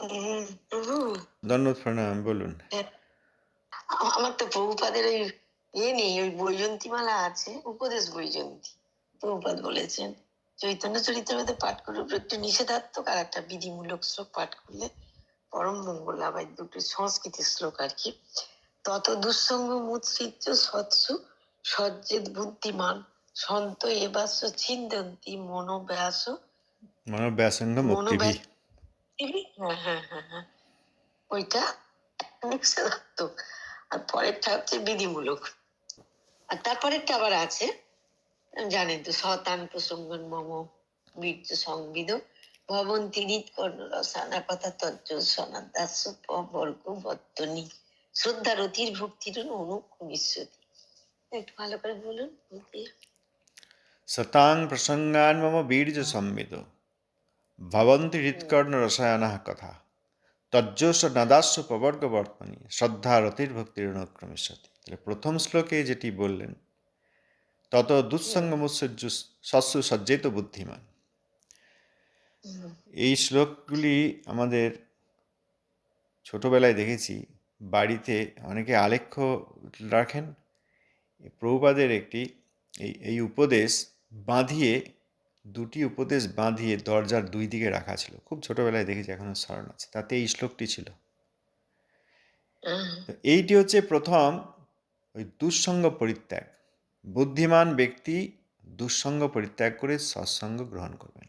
প্রভু, দণ্ডবোধ প্রণাম, বলুন। আমার তো প্রভুপাদের ওই নেই, ওই বৈজন্তীমালা আছে, উপদেশ বৈজন্তী। প্রভুপাদ বলেছেন চৈতন্য চরিতামৃতে পাঠ করলে একটু নিষেধাত্মক আর একটা বিধিমূলক শ্লোক পাঠ করলে পরম মঙ্গল লাভ। দুটো সংস্কৃতি শ্লোক আর কি। তত দুঃসঙ্গ মুৎসৃজ্য সৎসু সজ্জেদ বুদ্ধিমান সন্ত এবাস্য ছিন্দন্তি মনোব্যাস মনোব্যাসঙ্গ মুক্তিভি। হ্যাঁ হ্যাঁ হ্যাঁ হ্যাঁ, ওইটা নিষেধাত্মক, আর পরেরটা হচ্ছে বিধিমূলক। আর তারপরেরটা আবার আছে, জানেন তো, শতান প্রসঙ্গন মম বীর্য সংবিদ ভবন্তি হৃৎকর্ণ রসানা কথা তজ্জ সনাদাস্য বর্গ বর্তনী শ্রদ্ধা রতির ভক্তির অনুক্ষমিষ্যতি। একটু ভালো করে বলুন। সতাং প্রসঙ্গান মম বীর্য সংবিদ ভবন্তি হৃৎকর্ণ রসায়নঃ কথা তজ্জস্য নদাস্য প্রবর্গ বর্তনী শ্রদ্ধা রতির ভক্তির অনুক্রমিষ্যতি। তাহলে প্রথম শ্লোকে যেটি বললেন, তত দুঃসঙ্গ মুৎসৃজ্য সৎসু সজ্জিত বুদ্ধিমান, এই শ্লোকগুলি আমাদের ছোটবেলায় দেখেছি বাড়িতে অনেকে আলেখ্য রাখেন। প্রভুপাদের একটি এই উপদেশ বাঁধিয়ে, দুটি উপদেশ বাঁধিয়ে দরজার দুই দিকে রাখা ছিল। খুব ছোটবেলায় দেখেছি, এখনো স্মরণ আছে। তাতে এই শ্লোকটি ছিল। এইটি হচ্ছে প্রথম ওই দুঃসঙ্গ পরিত্যাগ। বুদ্ধিমান ব্যক্তি দুঃসঙ্গ পরিত্যাগ করে সৎসঙ্গ গ্রহণ করবেন।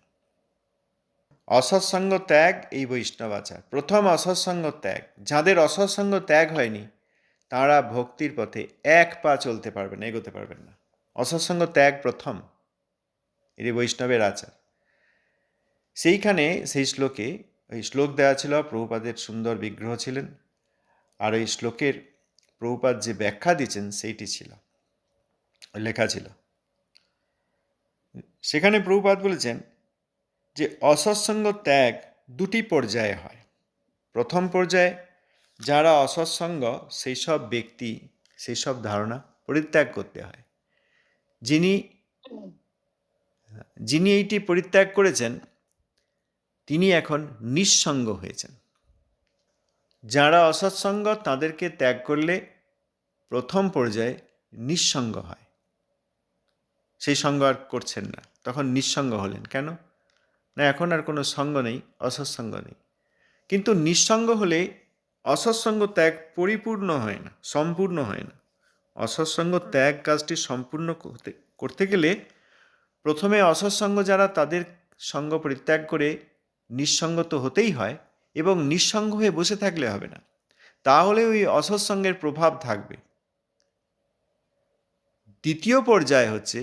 অসৎসঙ্গ ত্যাগ এই বৈষ্ণব আচার। প্রথম অসৎসঙ্গ ত্যাগ। যাদের অসৎসঙ্গ ত্যাগ হয়নি তারা ভক্তির পথে এক পা চলতে পারবেন না, এগোতে পারবেন না। অসৎসঙ্গ ত্যাগ প্রথম, এটি বৈষ্ণবের আচার। সেইখানে সেই শ্লোকে ওই শ্লোক দেওয়া ছিল, প্রভুপাদের সুন্দর বিগ্রহ ছিলেন, আর ওই শ্লোকের প্রভুপাদ যে ব্যাখ্যা দিচ্ছেন সেইটি ছিল, লেখা ছিল। সেখানে প্রভুপাদ বলেছেন যে অসৎসঙ্গ ত্যাগ দুটি পর্যায়ে হয়। প্রথম পর্যায়ে যারা অসৎসঙ্গ, সেই সব ব্যক্তি, সেই সব ধারণা পরিত্যাগ করতে হয়। যিনি এইটি পরিত্যাগ করেছেন তিনি এখন নিঃসঙ্গ হয়েছেন। যারা অসৎসঙ্গ তাদেরকে ত্যাগ করলে প্রথম পর্যায়ে নিঃসঙ্গ হয়, সেই সঙ্গ আর করছেন না, তখন নিঃসঙ্গ হলেন। কেন না, এখন আর কোনো সঙ্গ নেই, অসৎসঙ্গ নেই। কিন্তু নিঃসঙ্গ হলে অসৎসঙ্গ ত্যাগ পরিপূর্ণ হয় না, সম্পূর্ণ হয় না। অসৎসঙ্গ ত্যাগ কাজটি সম্পূর্ণ করতে গেলে প্রথমে অসৎসঙ্গ যারা, তাদের সঙ্গ পরিত্যাগ করে নিঃসঙ্গ তো হতেই হয়, এবং নিঃসঙ্গ হয়ে বসে থাকলে হবে না, তাহলে ওই অসৎসঙ্গের প্রভাব থাকবে। দ্বিতীয় পর্যায় হচ্ছে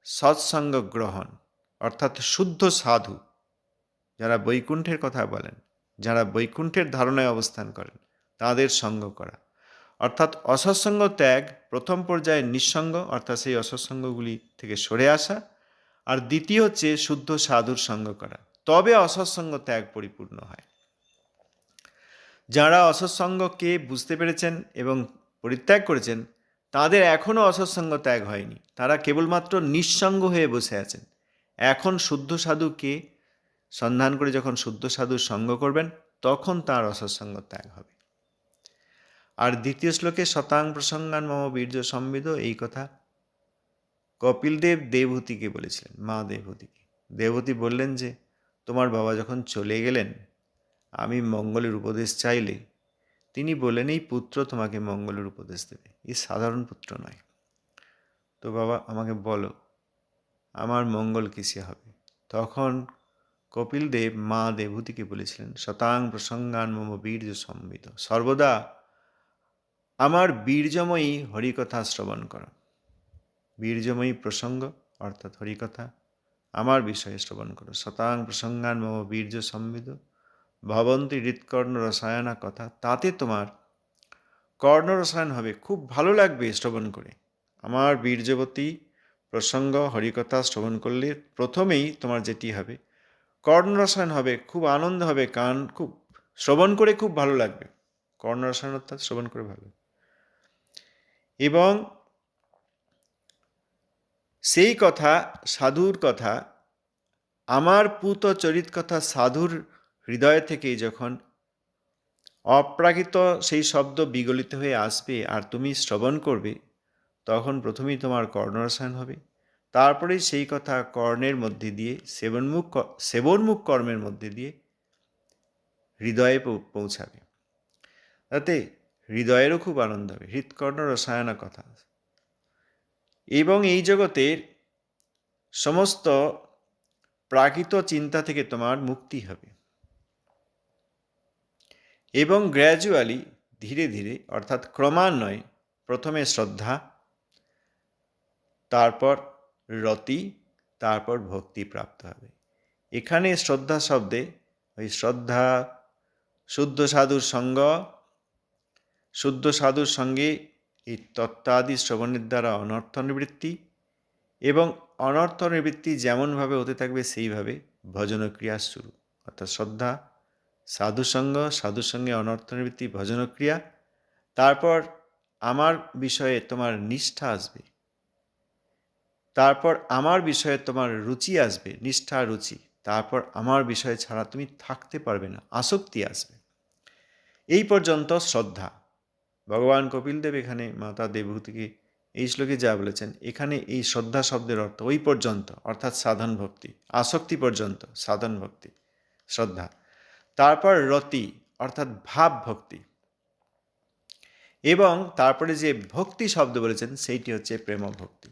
সৎসঙ্গ গ্রহণ, অর্থাৎ শুদ্ধ সাধু যারা বৈকুণ্ঠের কথা বলেন, যারা বৈকুণ্ঠের ধারণায় অবস্থান করেন, তাদের সঙ্গ করা। অর্থাৎ অসৎসঙ্গ ত্যাগ প্রথম পর্যায়ে নিঃসঙ্গ, অর্থাৎ সেই অসৎসঙ্গগুলি থেকে সরে আসা। আর দ্বিতীয় হচ্ছে শুদ্ধ সাধুর সঙ্গ করা, তবে অসৎসঙ্গ ত্যাগ পরিপূর্ণ হয়। যারা অসৎসঙ্গকে বুঝতে পেরেছেন এবং পরিত্যাগ করেছেন, তাদের এখনও অসৎসঙ্গ ত্যাগ হয়নি, তারা কেবলমাত্র নিঃসঙ্গ হয়ে বসে আছেন। এখন শুদ্ধ সাধুকে সন্ধান করে যখন শুদ্ধ সাধুর সঙ্গ করবেন, তখন তার অসৎসঙ্গ ত্যাগ হবে। আর দ্বিতীয় শ্লোকে শতাং প্রসঙ্গান মম বীর্য সংবিদ, এই কথা কপিলদেব দেবহূতিকে বলেছিলেন, মা দেবহূতিকে। দেবহূতি বললেন যে তোমার বাবা যখন চলে গেলেন, আমি মঙ্গলের উপদেশ চাইলে তিনি বললেন এই পুত্র তোমাকে মঙ্গলের উপদেশ দেবে, এই সাধারণ পুত্র নয়। তো বাবা আমাকে বলো আমার মঙ্গল কিসে হবে? তখন কপিলদেব মা দেবহূতিকে বলেছিলেন শতাং প্রসঙ্গান মম বীর্য সংবিদ, সর্বদা আমার বীর্যময়ী হরিকথা শ্রবণ করো। বীর্যময়ী প্রসঙ্গ অর্থাৎ হরিকথা, আমার বিষয়ে শ্রবণ করো। শতাং প্রসঙ্গান মম বীর্য সংবিদ ভবন্তি হৃৎকর্ণ রসায়না কথা, তাতে তোমার কর্ণরসায়ন হবে, খুব ভালো লাগবে শ্রবণ করে। আমার বীর্যবতী প্রসঙ্গ হরিকথা শ্রবণ করলে প্রথমেই তোমার যেটি হবে কর্ণরসায়ন হবে, খুব আনন্দ হবে, কান খুব শ্রবণ করে খুব ভালো লাগবে। কর্ণরসায়ন অর্থাৎ শ্রবণ করে ভালো। এবং সেই কথা, সাধুর কথা, আমার পুত চরিত কথা সাধুর হৃদয় থেকেই যখন অপ্রাকৃত সেই শব্দ বিগলিত হয়ে আসবে আর তুমি শ্রবণ করবে, তখন প্রথমেই তোমার কর্ণরসায়ন হবে, তারপরেই সেই কথা কর্ণের মধ্যে দিয়ে সেবনমুখ কর্মের মধ্যে দিয়ে হৃদয়ে পৌঁছাবে। তাতে হৃদয়েরও খুব আনন্দ হবে। হৃৎকর্ণ রসায়না কথা। এবং এই জগতের সমস্ত প্রাকৃত চিন্তা থেকে তোমার মুক্তি হবে। এবং গ্র্যাজুয়ালি, ধীরে ধীরে, অর্থাৎ ক্রমান্বয়ে, প্রথমে শ্রদ্ধা, তারপর রতি, তারপর ভক্তি প্রাপ্ত হবে। এখানে শ্রদ্ধা শব্দে ওই শ্রদ্ধা, শুদ্ধ সাধুর সঙ্গ, শুদ্ধ সাধুর সঙ্গে এই তত্ত্বাদি শ্রবণের দ্বারা অনর্থ নিবৃত্তি, এবং অনর্থ নিবৃত্তি যেমনভাবে হতে থাকবে সেইভাবে ভজনক্রিয়া শুরু। অর্থাৎ শ্রদ্ধা, সাধুসঙ্গ, সাধুর সঙ্গে অনর্থ নিবৃত্তি, ভজনক্রিয়া, তারপর আমার বিষয়ে তোমার নিষ্ঠা আসবে, তারপর আমার বিষয়ে তোমার রুচি আসবে, নিষ্ঠা রুচি, তারপর আমার বিষয় ছাড়া তুমি থাকতে পারবে না, আসক্তি আসবে। এই পর্যন্ত শ্রদ্ধা। ভগবান কপিলদেব এখানে মাতা দেবভূতিকে এই শ্লোকে যা বলেছেন, এখানে এই শ্রদ্ধা শব্দের অর্থ ওই পর্যন্ত, অর্থাৎ সাধন ভক্তি, আসক্তি পর্যন্ত সাধন ভক্তি, শ্রদ্ধা। তারপর রতি, অর্থাৎ ভাব ভক্তি, এবং তারপরে যে ভক্তি শব্দ বলেছেন সেইটি হচ্ছে প্রেম ভক্তি।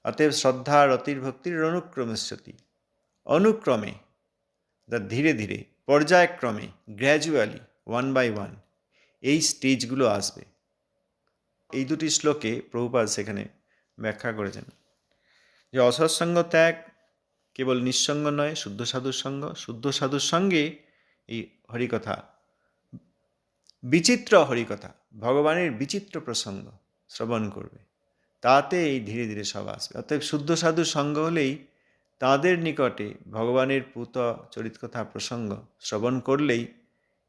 অতএব শ্রদ্ধা, রতির, ভক্তির অনুক্রমস্যতি, অনুক্রমে, ধীরে ধীরে, পর্যায়ক্রমে, গ্র্যাজুয়ালি, ওয়ান বাই ওয়ান এই স্টেজগুলো আসবে। এই দুটি শ্লোকে প্রভুপাদ সেখানে ব্যাখ্যা করেছেন যে অসৎসঙ্গ ত্যাগ কেবল নিঃসঙ্গ নয়, শুদ্ধ সাধুর সঙ্গ, শুদ্ধ সাধুর সঙ্গে এই হরিকথা, বিচিত্র হরিকথা, ভগবানের বিচিত্র প্রসঙ্গ শ্রবণ করবে, তাতে এই ধীরে ধীরে সব আসবে। অর্থাৎ শুদ্ধ সাধুর সঙ্গ হলেই তাঁদের নিকটে ভগবানের পূত চরিতকথা প্রসঙ্গ শ্রবণ করলেই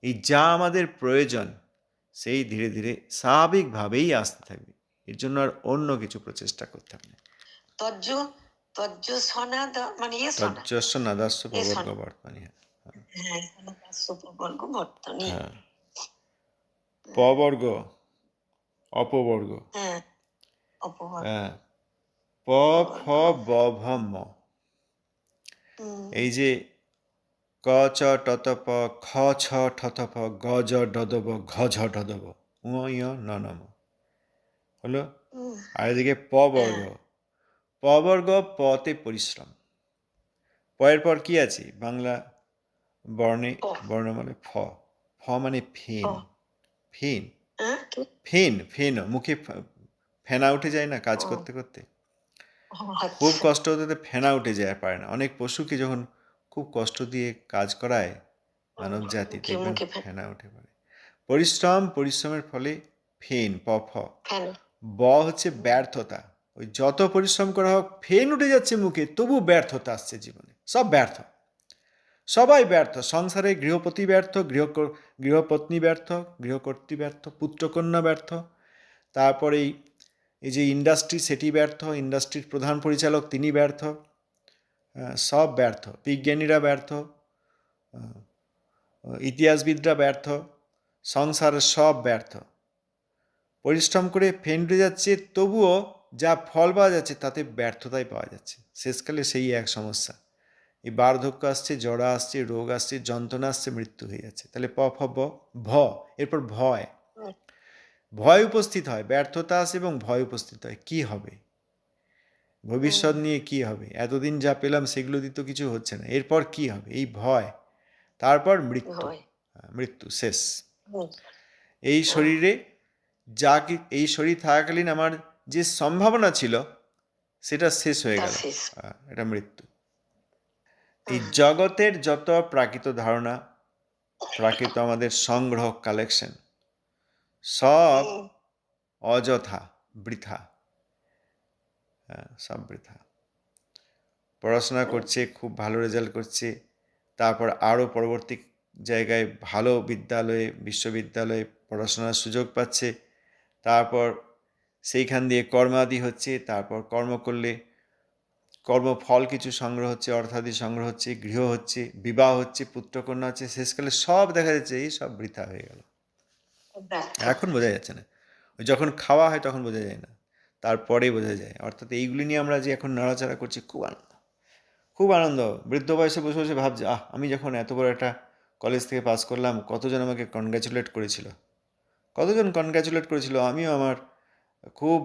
এই যা আমাদের প্রয়োজন সেই ধীরে ধীরে স্বাভাবিকভাবেই আসতে থাকবে। এর জন্য আর অন্য কিছু প্রচেষ্টা করতে হবে না। তজ্জস্য নাদাস্য প্রবর্গ বর্তমানে। হ্যাঁ, পবর্গ, অপবর্গ, হ্যাঁ, প ফ ব ভ ম, এই যে ক চ টত প, খ ছ ঠত প, গ জ ডদব, ঘ ঝ ডদব, উ ইয় ন নম হলো। আর এদিকে প বর্গ, প বর্গ, পতে পরিশ্রম, পয়ের পর কি আছে বাংলা বর্ণে, বর্ণমালে ফ, ফ মানে ফেন, ফেন, ফেন, ফেন, মুখে ফেনা উঠে যায় না কাজ করতে করতে, খুব কষ্ট হতে ফেনা উঠে যায়, আর পারে না। অনেক পশুকে যখন খুব কষ্ট দিয়ে কাজ করায় মানব জাতি, দেখবেন ফেনা উঠে পড়ে। পরিশ্রম, পরিশ্রমের ফলে ফেন, প ফ। ব হচ্ছে ব্যর্থতা, ওই যত পরিশ্রম করা হোক ফেন উঠে যাচ্ছে মুখে, তবু ব্যর্থতা আসছে জীবনে, সব ব্যর্থ, সবাই ব্যর্থ। সংসারে গৃহপতি ব্যর্থ, গৃহপত্নী ব্যর্থ, গৃহকর্ত্রী ব্যর্থ, পুত্রকন্যা ব্যর্থ, তারপরে এই যে ইন্ডাস্ট্রি সেটি ব্যর্থ, ইন্ডাস্ট্রির প্রধান পরিচালক তিনি ব্যর্থ, সব ব্যর্থ। বিজ্ঞানীরা ব্যর্থ, ইতিহাসবিদরা ব্যর্থ, সংসারের সব ব্যর্থ। পরিশ্রম করে ফেন উঠে যাচ্ছে, তবুও যা ফল পাওয়া যাচ্ছে তাতে ব্যর্থতাই পাওয়া যাচ্ছে। শেষকালে সেই এক সমস্যা, এই বার্ধক্য আসছে, জড়া আসছে, রোগ আসছে, যন্ত্রণা আসছে, মৃত্যু হয়ে যাচ্ছে। তাহলে প ফ ব ভ, এরপর ভয়, ভয় উপস্থিত হয়, ব্যর্থতা আসে এবং ভয় উপস্থিত হয়। কি হবে, ভবিষ্যৎ নিয়ে কি হবে, এতদিন যা পেলাম সেগুলো দিয়ে তো কিছু হচ্ছে না, এরপর কি হবে, এই ভয়। তারপর মৃত্যু, মৃত্যু শেষ। এই শরীরে যা কি, এই শরীর থাকাকালীন আমার যে সম্ভাবনা ছিল সেটা শেষ হয়ে গেল, এটা মৃত্যু। এই জগতের যত প্রাকৃত ধারণা, প্রাকৃত আমাদের সংগ্রহ, কালেকশন, সব অযথা, বৃথা, সব বৃথা। পড়াশোনা করছে, খুব ভালো রেজাল্ট করছে, তারপর আরও পরবর্তী জায়গায় ভালো বিদ্যালয়ে, বিশ্ববিদ্যালয়ে পড়াশোনার সুযোগ পাচ্ছে, তারপর সেইখান দিয়ে কর্মাদি হচ্ছে, তারপর কর্ম করলে কর্মফল কিছু সংগ্রহ হচ্ছে, অর্থাদি সংগ্রহ হচ্ছে, গৃহ হচ্ছে, বিবাহ হচ্ছে, পুত্রকন্যা হচ্ছে, শেষকালে সব দেখা যাচ্ছে এই সব বৃথা হয়ে গেল। ব্যর্থ এখন হয়। বোঝা যাচ্ছে না। ওই যখন খাওয়া হয় তখন বোঝা যায় না, তারপরে বোঝা যায়। অর্থাৎ এইগুলি নিয়ে আমরা যে এখন নাড়াচাড়া করছি, খুব আনন্দ, খুব আনন্দ। বৃদ্ধ বয়সে বসে বসে ভাবছি, আমি যখন এত বড় একটা কলেজ থেকে পাস করলাম, কতজন আমাকে কনগ্র্যাচুলেট করেছিল, কতজন কনগ্র্যাচুলেট করেছিল। আমিও আমার খুব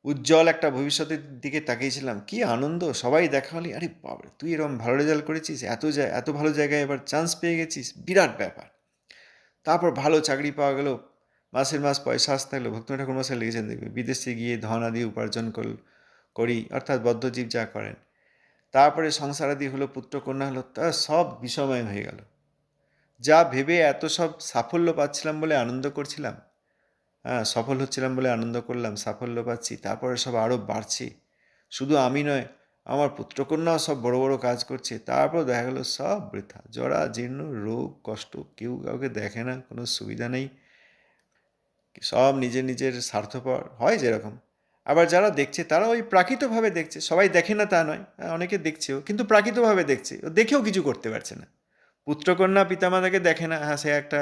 উজ্জ্বল একটা ভবিষ্যতের দিকে তাকিয়েছিলাম, কি আনন্দ। সবাই দেখা হলে, আরে বাবা তুই এরকম ভালো রেজাল্ট করেছিস, এত ভালো জায়গায় এবার চান্স পেয়ে গেছিস, বিরাট ব্যাপার। তারপর ভালো চাকরি পাওয়া গেল, মাসের মাস পয়সা আসতে লাগলো। ভক্তিনাথ ঠাকুর মশাই লিখেছেন, দেখবে বিদেশে গিয়ে ধন আদি উপার্জন করি, অর্থাৎ বদ্ধজীব যা করেন। তারপরে সংসার আদি হলো, পুত্র কন্যা হলো, তা সব বিষময় হয়ে গেল। যা ভেবে এত সব সাফল্য পাচ্ছিলাম বলে আনন্দ করছিলাম, হ্যাঁ সফল হচ্ছিলাম বলে আনন্দ করলাম, সাফল্য পাচ্ছি, তারপরে সব আরও বাড়ছে। শুধু আমি নয়, আমার পুত্রকন্যাও সব বড় বড় কাজ করছে। তারপর দেখা গেলো সব বৃথা, জরা জীর্ণ, রোগ কষ্ট, কেউ কাউকে দেখে না, কোনো সুবিধা নেই, সব নিজের নিজের স্বার্থপর হয় যেরকম। আবার যারা দেখছে তারা ওই প্রাকৃতভাবে দেখছে, সবাই দেখে না তা নয়, অনেকে দেখছেও, কিন্তু প্রাকৃতভাবে দেখছে, ও দেখেও কিছু করতে পারছে না। পুত্রকন্যা পিতামাতাকে দেখে না, হ্যাঁ সে একটা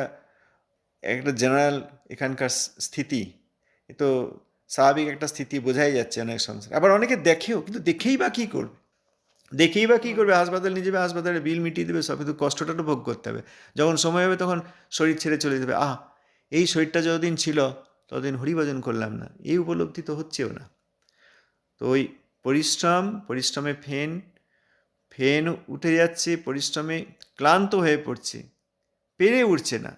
একটা জেনারেল এখানকার স্থিতি, এ তো স্বাভাবিক একটা স্থিতি, বোঝাই যাচ্ছে অনেক সংসার। আবার অনেকে দেখেও, কিন্তু দেখেই বা কী করবে, দেখেই বা কী করবে, হাসপাতাল নিয়ে যাবে, হাসপাতালে বিল মিটিয়ে দেবে সব, কিন্তু কষ্টটা তো ভোগ করতে হবে। যখন সময় হবে তখন শরীর ছেড়ে চলে যাবে, এই শরীরটা যতদিন ছিল ততদিন হরিভজন করলাম না, এই উপলব্ধি তো হচ্ছেও না। তো ওই পরিশ্রমে ফেন ফেন উঠে যাচ্ছে, পরিশ্রমে ক্লান্ত হয়ে পড়ছে, পেরে উঠছে না।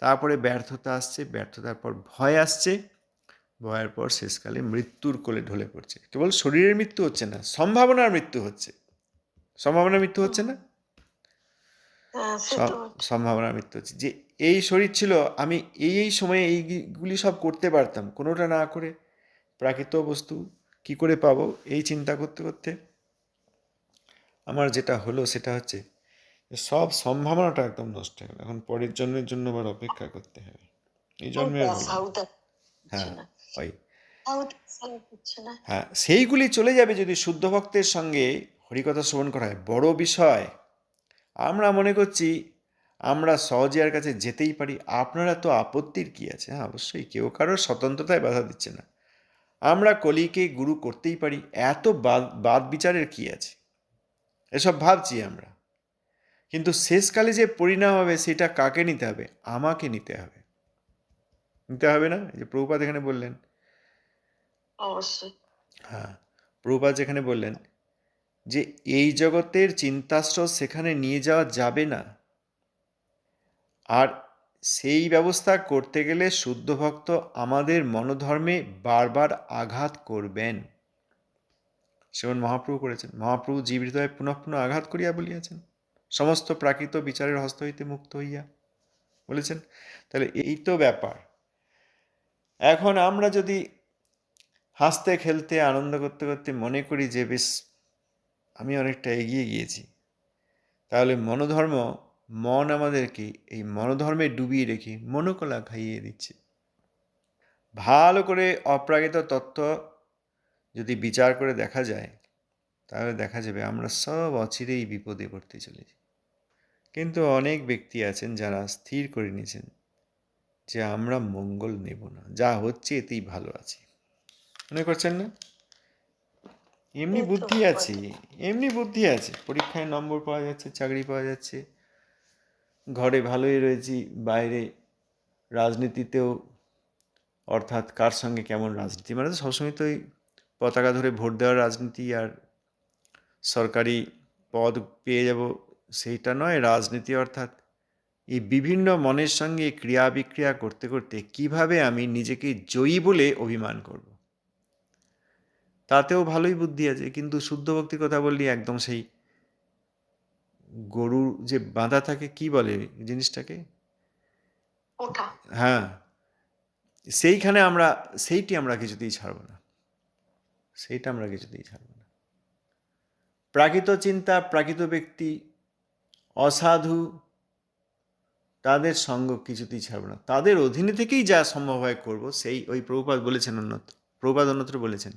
তারপরে ব্যর্থতা আসছে, ব্যর্থতার পর ভয় আসছে, ভয়ের পর শেষকালে মৃত্যুর কোলে ঢলে পড়ছে। কেবল শরীরের মৃত্যু হচ্ছে না, সম্ভাবনার মৃত্যু হচ্ছে। সম্ভাবনার মৃত্যু হচ্ছে না, হ্যাঁ, সে তো হচ্ছে। সম্ভাবনার মৃত্যু হচ্ছে। যে এই শরীর ছিল, আমি এই সময়ে এইগুলি সব করতে পারতাম, কোনোটা না করে প্রাকৃত বস্তু কি করে পাবো, এই চিন্তা করতে করতে আমার যেটা হলো সেটা হচ্ছে সব সম্ভাবনাটা একদম নষ্ট হয়ে গেল। এখন পরের জন্মের জন্য আবার অপেক্ষা করতে হবে, এই জন্মে আর হলো না। সাউথ হচ্ছে হ্যাঁ, না, ওই, সাউথ হচ্ছে না। হ্যাঁ সেইগুলি চলে যাবে যদি শুদ্ধ ভক্তের সঙ্গে হরিকথা শ্রবণ করা হয়। বড় বিষয়, আমরা মনে করছি আমরা সহজে আর কাছে যেতেই পারি, আপনারা তো আপত্তির কি আছে? হ্যাঁ অবশ্যই, কেউ কারোর স্বতন্ত্রতায় বাধা দিচ্ছে না। আমরা কলিকে গুরু করতেই পারি, এত বাদ বিচারের কি আছে, এসব ভাবছি আমরা। কিন্তু শেষকালে যে পরিণাম হবে সেটা কাকে নিতে হবে? আমাকে নিতে হবে, নিতে হবে না? এই যে প্রভুপাদ এখানে বললেন, অবশ্যই। হ্যাঁ প্রভুপাদ যেখানে বললেন যে এই জগতের চিন্তাস্রোত সেখানে নিয়ে যাওয়া যাবে না, আর সেই ব্যবস্থা করতে গেলে শুদ্ধ ভক্ত আমাদের মনোধর্মে বারবার আঘাত করবেন। সেমন মহাপ্রভু করেছেন। মহাপ্রভু জীব হৃদয়ে পুনঃ পুনঃ আঘাত করিয়া বলিয়াছেন, সমস্ত প্রাকৃত বিচারের হস্ত হইতে মুক্ত হইয়া, বলেছেন। তাহলে এই তো ব্যাপার। এখন আমরা যদি হাসতে খেলতে আনন্দ করতে করতে মনে করি যে বেশ আমি অনেকটা এগিয়ে গিয়েছি, তাহলে মন আমাদেরকে এই মনোধর্মে ডুবিয়ে রেখে মনোকলা খাইয়ে দিচ্ছে। ভালো করে অপ্রাকৃত তত্ত্ব যদি বিচার করে দেখা যায়, তাহলে দেখা যাবে আমরা সব অচিরেই বিপদে পড়তে চলেছি। কিন্তু অনেক ব্যক্তি আছেন যারা স্থির করে নিয়েছেন যে আমরা মঙ্গল নেব না, যা হচ্ছে এতেই ভালো আছে, মনে করছেন না? এমনি এই তো বুদ্ধি ব্যাপার। আছে, এমনি বুদ্ধি আছে, পরীক্ষায় নম্বর পাওয়া যাচ্ছে, চাকরি পাওয়া যাচ্ছে, ঘরে ভালোই রয়েছি, বাইরে রাজনীতিতেও, অর্থাৎ কার সঙ্গে কেমন রাজনীতি, মানে তো সবসময় তো ওই পতাকা ধরে ভোট দেওয়ার রাজনীতি আর সরকারি পদ পেয়ে যাব সেইটা নয়। রাজনীতি অর্থাৎ এই বিভিন্ন মনের সঙ্গে ক্রিয়া বিক্রিয়া করতে করতে কিভাবে আমি নিজেকে জয়ী বলে অভিমান করব, তাতেও ভালোই বুদ্ধি আছে। কিন্তু শুদ্ধ ভক্তির কথা বললি একদম সেই গরু যে বাঁধা থাকে, কি বলে জিনিসটাকে, ওঠা। হ্যাঁ সেইখানে সেইটি আমরা কিছুতেই ছাড়ব না, সেইটা আমরা কিছুতেই ছাড়ব না। প্রাকৃত চিন্তা, প্রাকৃত ব্যক্তি, অসাধু, তাদের সঙ্গ কিছুতেই ছাড়ব না, তাদের অধীনে থেকেই যা সম্ভব হয় করব। সেই ওই প্রভুপাদ বলেছেন, অন্যত্র বলেছেন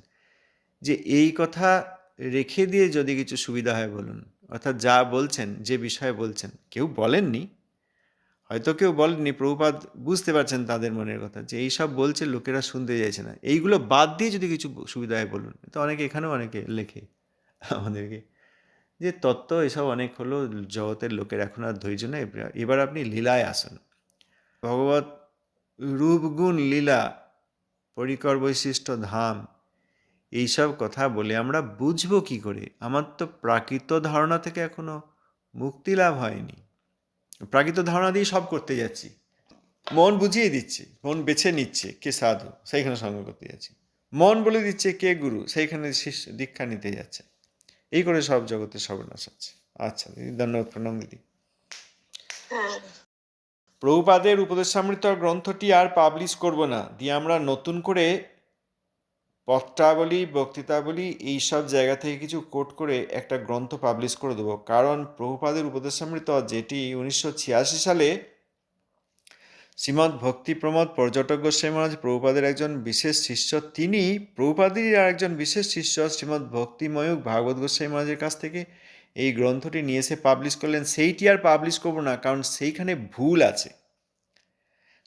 যে এই কথা রেখে দিয়ে যদি কিছু সুবিধা হয় বলুন, অর্থাৎ যা বলছেন, যে বিষয়ে বলছেন, কেউ বলেননি, হয়তো কেউ বলেননি, প্রভুপাদ বুঝতে পারছেন তাদের মনের কথা, যে এইসব বলছে লোকেরা শুনতে চাইছে না, এইগুলো বাদ দিয়ে যদি কিছু সুবিধা হয় বলুন। তো অনেকে এখানেও অনেকে লেখে আমাদেরকে যে তত্ত্ব এসব অনেক হলো, জগতের লোকের এখন আর ধৈর্য নেই, এবার আপনি লীলায় আসুন। ভগবত রূপগুণ লীলা, পরিকর বৈশিষ্ট্য ধাম, এইসব কথা বলে আমরা বুঝবো কি করে? আমার তো প্রাকৃত ধারণা থেকে এখনো মুক্তি লাভ হয়নি। প্রাকৃত ধারণা দিয়ে সব করতে যাচ্ছি, মন বুঝিয়ে দিচ্ছে, মন বেছে নিচ্ছে কে সাধু, সেইখানে সঙ্গ করতে যাচ্ছি। মন বলে দিচ্ছে কে গুরু, সেইখানে শিষ্য দীক্ষা নিতে যাচ্ছে। এই করে সব জগতে সর্বনাশ হচ্ছে। আচ্ছা দিদি, ধন্যবাদ, প্রণাম দিদি। হ্যাঁ, প্রভুপাদের উপদেশামৃত গ্রন্থটি আর পাবলিশ করব না, দিয়ে আমরা নতুন করে পত্রাবলী, বক্তৃতাবলী এইসব জায়গা থেকে কিছু কোট করে একটা গ্রন্থ পাবলিশ করে দেবো। কারণ প্রভুপাদের উপদেশামৃত, যেটি 1986 সালে শ্রীমদ্ ভক্তি প্রমোদ পর্যটক গোস্বামী মহারাজ, প্রভুপাদের একজন বিশেষ শিষ্য, তিনি প্রভুপাদেরই আর একজন বিশেষ শিষ্য শ্রীমদ্ ভক্তিময়ূক ভাগবত গোস্বামী মহারাজের কাছ থেকে এই গ্রন্থটি নিয়ে এসে পাবলিশ করলেন। সেইটি আর পাবলিশ করবো না, কারণ সেইখানে ভুল আছে।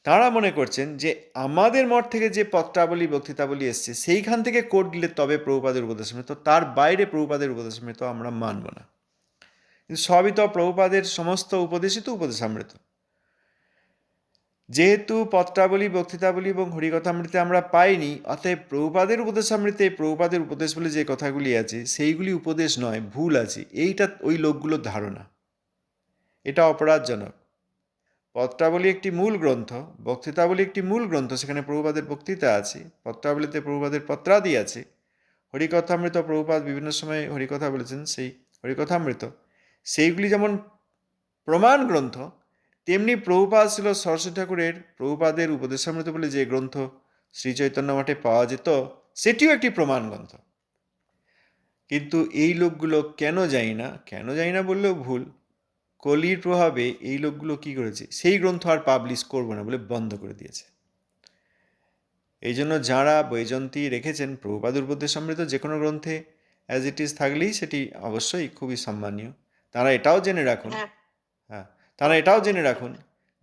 তাঁরা মনে করছেন যে আমাদের মঠ থেকে যে পত্রাবলী, বক্তৃতাবলী এসছে সেইখান থেকে কোট দিলে তবে প্রভুপাদের উপদেশামৃত, তার বাইরে প্রভুপাদের উপদেশামৃত আমরা মানব না। কিন্তু সবই তো প্রভুপাদের সমস্ত উপদেশই তো উপদেশামৃত। যেহেতু পত্রাবলী, বক্তৃতাবলী এবং হরিকথামৃতে আমরা পাইনি, অতএব প্রভুপাদের উপদেশামৃতে প্রভুপাদের উপদেশ বলে যে কথাগুলি আছে সেইগুলি উপদেশ নয়, ভুল আছে, এইটা ওই লোকগুলোর ধারণা। এটা অপরাধজনক। পত্রাবলী একটি মূল গ্রন্থ, বক্তৃতাবলী একটি মূল গ্রন্থ, সেখানে প্রভুপাদের বক্তৃতা আছে, পত্রাবলীতে প্রভুপাদের পত্রাদি আছে, হরিকথামৃত প্রভুপাদ বিভিন্ন সময় হরিকথা বলেছেন, সেই হরিকথামৃত, সেইগুলি যেমন প্রমাণ গ্রন্থ, তেমনি প্রভুপাদ ছিল সরস্বতী ঠাকুরের প্রভুপাদের উপদেশামৃত বলে যে গ্রন্থ শ্রী চৈতন্য মঠে পাওয়া যেত, সেটিও একটি প্রমাণ গ্রন্থ। কিন্তু এই লোকগুলো কেন জানি না বললেও ভুল, কলির প্রভাবে এই লোকগুলো কি করেছে, সেই গ্রন্থ আর পাবলিশ করবো না বলে বন্ধ করে দিয়েছে। এই জন্য যাঁরা বৈজয়ন্তী রেখেছেন প্রভুপাদের উপদেশামৃত যে কোনো গ্রন্থে অ্যাজ ইট ইজ থাকলেই সেটি অবশ্যই খুবই সম্মানীয়। তারা এটাও জেনে রাখুন, হ্যাঁ, হ্যাঁ, তারা এটাও জেনে রাখুন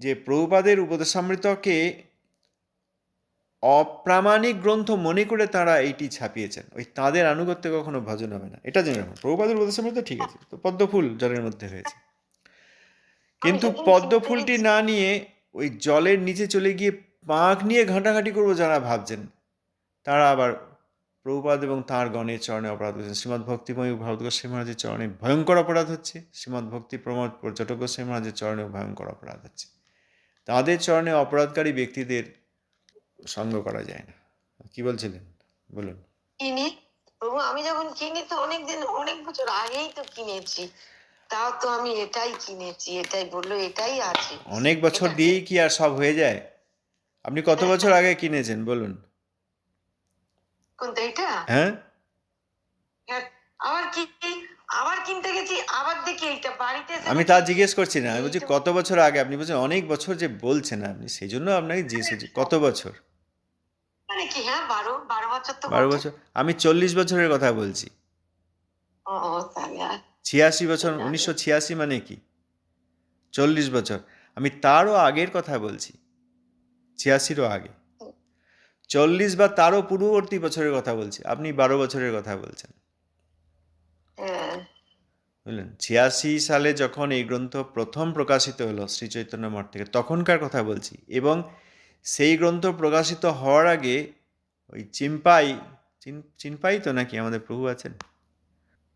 যে প্রভুপাদের উপদেশামৃতকে অপ্রামাণিক গ্রন্থ মনে করে তারা এইটি ছাপিয়েছেন, ওই তাদের আনুগত্যে কখনো ভজন হবে না, এটা জেনে রাখুন। প্রভুপাদের উপদেশামৃত ঠিক আছে, তো পদ্মফুল জলের মধ্যে হয়েছে, আমি কিন্তু যখন পদ্ম কিনতে ফুলটি গেছি, না নিয়ে ওই জলের নিচে চলে গিয়ে পাঁক নিয়ে ঘাঁটাঘাঁটি করবো যারা ভাবছেন, তারা আবার প্রভুপাদ এবং তাঁর গণের চরণে অপরাধ করছেন। শ্রীমদ্ ভক্তিময়ী ভারত গোস্বামী মহারাজের চরণে ভয়ঙ্কর অপরাধ হচ্ছে, শ্রীমদ্ ভক্তি প্রমোদ পর্যটক গোস্বামী মহারাজের চরণেও ভয়ঙ্কর অপরাধ হচ্ছে। তাদের চরণে অপরাধকারী ব্যক্তিদের সঙ্গ করা যায় না। কি বলছিলেন বলুন। কিনি প্রভু, আমি যখন কিনি তো অনেকদিন, অনেক বছর আগেই তো কিনেছি, তাও তো আমি এটাই কিনেছি, এটাই বললো, এটাই আছে। অনেক বছর এটা দিয়েই কি আর সব হয়ে যায়? আপনি কত বছর আগে কিনেছেন বলুন? কোনটা এটা? হ্যাঁ, হ্যাঁ, আবার কি, আবার কিনতে গেছি, আবার দেখি এইটা বাড়িতে এসে আমি তা দেখি জিজ্ঞেস করছি না, আমি বলছি এইটা। কত বছর আগে। আপনি বলছেন অনেক বছর, যে বলছেন আপনি, সেই জন্য আপনাকে জিজ্ঞেস করছি কত বছর। মানে কি, হ্যাঁ, 12 বছর তো 12 বটে। বছর? আমি 40 বছরের কথা বলছি। ও, তাহলে আর 86 বছর, জানি। 1986 মানে কি? 40 বছর। আমি তারও আগের কথা বলছি, 86রও আগে। 40 বা তারও পূর্ববর্তী বছরের কথা বলছি, আপনি 12 বছরের কথা বলছেন। হ্যাঁ, বুঝলেন? 86 সালে যখন এই গ্রন্থ প্রথম প্রকাশিত হলো শ্রী চৈতন্য মঠ থেকে, তখনকার কথা বলছি। এবং সেই গ্রন্থ প্রকাশিত হওয়ার আগে ওই চিম্পাই, চিনপাই তো নাকি আমাদের প্রভু আছেন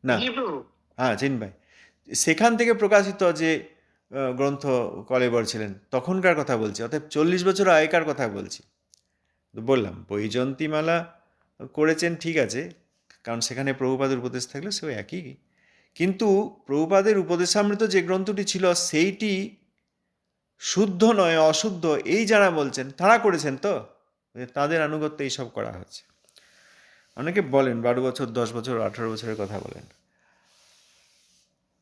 না, হ্যাঁ চিনপাই, সেখান থেকে প্রকাশিত যে গ্রন্থ কলেবর ছিলেন তখনকার কথা বলছি, অর্থাৎ 40 বছর আগেকার কথা বলছি। তো বললাম বৈজয়ন্তীমালা করেছেন ঠিক আছে, কারণ সেখানে প্রভুপাদের উপদেশ থাকলে সেও একই, কিন্তু প্রভুপাদের উপদেশামৃত যে গ্রন্থটি ছিল সেইটি শুদ্ধ নয়, অশুদ্ধ, এই যারা বলছেন তারা করেছেন তো, তাদের আনুগত্যে এইসব করা হচ্ছে। অনেকে বলেন 12 বছর, 10 বছর, 18 বছরের কথা বলেন।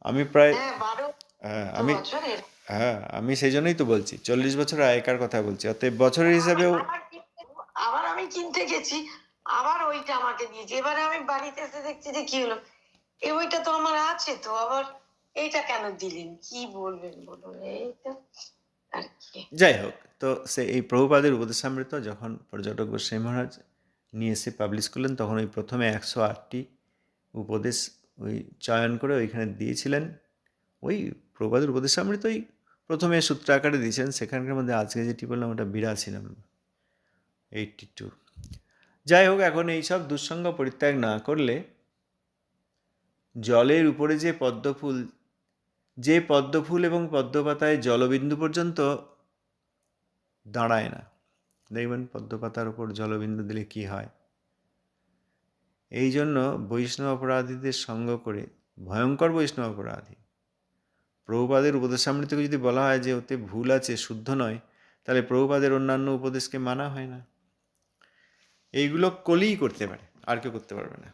আমি প্রায়, হ্যাঁ, 12 হ্যাঁ আমি, বছরের। হ্যাঁ আমি সেই জন্যই তো বলছি 40 বছর আগেকার কথা বলছি, অতএব বছরের হিসাবেও। আবার আমি কিনতে গেছি, আবার ওইটা আমাকে দিয়েছে। এবারে আমি বাড়িতে এসে দেখছি যে কি হলো, এই ওইটা তো আমার আছে, তো আবার এইটা কেন দিলেন, কি বলবেন বলুন, এইটা আর যাই হোক, তো সে এই প্রভুপাদের উপদেশামৃত যখন পর্যটক গোস্বামী মহারাজ নিয়ে এসে পাবলিশ করলেন, তখন ওই প্রথমে 108টি উপদেশ ওই চয়ন করে ওইখানে দিয়েছিলেন। ওই প্রভুপাদের উপদেশামৃতই প্রথমে সূত্র আকারে দিয়েছিলেন, সেখানকার মধ্যে আজকে যেটি বললাম ওটা 82 নম্বর, 82। যাই হোক, এখন এইসব দুঃসঙ্গ পরিত্যাগ না করলে জলের উপরে যে পদ্মফুল এবং পদ্মপাতায় জলবিন্দু পর্যন্ত দাঁড়ায় না। দেখবেন পদ্মপাতার উপর জলবিন্দু দিলে কি হয়। এই জন্য বৈষ্ণব অপরাধীদের সঙ্গ করে, ভয়ঙ্কর বৈষ্ণব অপরাধী, প্রভুপাদের উপদেশামৃতকে যদি বলা হয় যে ওতে ভুল আছে, শুদ্ধ নয়, তাহলে প্রভুপাদের অন্যান্য উপদেশকে মানা হয় না। এইগুলো কলিই করতে পারে, আর কেউ করতে পারবে না।